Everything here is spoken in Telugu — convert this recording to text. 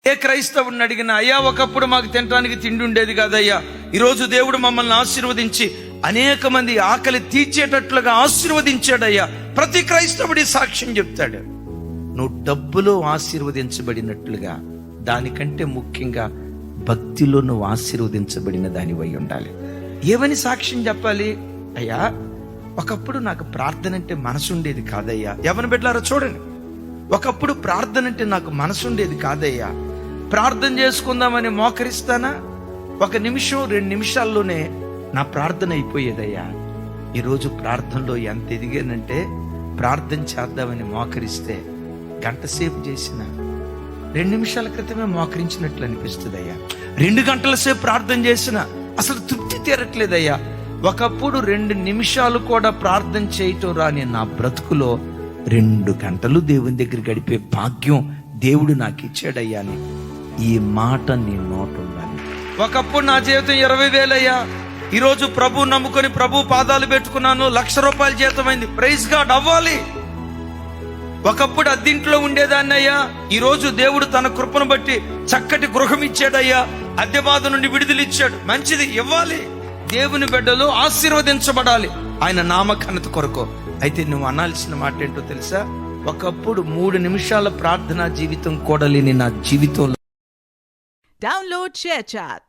ఏ క్రైస్తవుని అడిగినా, అయ్యా ఒకప్పుడు మాకు తినడానికి తిండి ఉండేది కాదయ్యా, ఈరోజు దేవుడు మమ్మల్ని ఆశీర్వదించి అనేక మంది ఆకలి తీర్చేటట్లుగా ఆశీర్వదించాడయ్యా. ప్రతి క్రైస్తవుడి సాక్ష్యం చెప్తాడు. నువ్వు డబ్బులో ఆశీర్వదించబడినట్లుగా, దానికంటే ముఖ్యంగా భక్తిలో నువ్వు ఆశీర్వదించబడిన దానివై ఉండాలి. ఏమని సాక్ష్యం చెప్పాలి? అయ్యా ఒకప్పుడు నాకు ప్రార్థన అంటే మనసు ఉండేది కాదయ్యా. ఎవరిని బిడ్డలారో చూడండి, ఒకప్పుడు ప్రార్థన అంటే నాకు మనసు ఉండేది కాదయ్యా. ప్రార్థన చేసుకుందామని మోకరిస్తానా, 1 నిమిషం 2 నిమిషాల్లోనే నా ప్రార్థన అయిపోయేదయ్యా. ఈరోజు ప్రార్థనలో ఎంత ఎదిగానంటే, ప్రార్థన చేద్దామని మోకరిస్తే గంట సేపు చేసిన 2 నిమిషాల క్రితమే మోకరించినట్లు అనిపిస్తుంది అయ్యా. 2 గంటల సేపు ప్రార్థన చేసిన అసలు తృప్తి తీరట్లేదయ్యా. ఒకప్పుడు 2 నిమిషాలు కూడా ప్రార్థన చేయటం రాని నా బ్రతుకులో 2 గంటలు దేవుని దగ్గర గడిపే భాగ్యం దేవుడు నాకు ఇచ్చాడయ్యా అని ఈ మాట నీ నోట ఉండాలి. ఒకప్పుడు నా జీవితం 20,000 అయ్యా. ఈరోజు ప్రభు నమ్ముకొని ప్రభు పాదాలు పెట్టుకున్నాను, 1,00,000 రూపాయల జీతమైంది. ప్రైజ్ గాడ్ అవ్వాలి. ఒకప్పుడు అద్దెంట్లో ఉండేదాన్ని అయ్యా, ఈరోజు దేవుడు తన కృపను బట్టి చక్కటి గృహం ఇచ్చాడయ్యా. అద్దె బాధ నుండి విడుదల ఇచ్చాడు. మంచిది, ఇవ్వాలి. దేవుని బిడ్డలు ఆశీర్వదించబడాలి ఆయన నామఘనత కొరకు. అయితే నువ్వు అనాల్సిన మాట ఏంటో తెలుసా? ఒకప్పుడు 3 నిమిషాల ప్రార్థనా జీవితం కూడా లేని నా జీవితంలో Download ShareChat.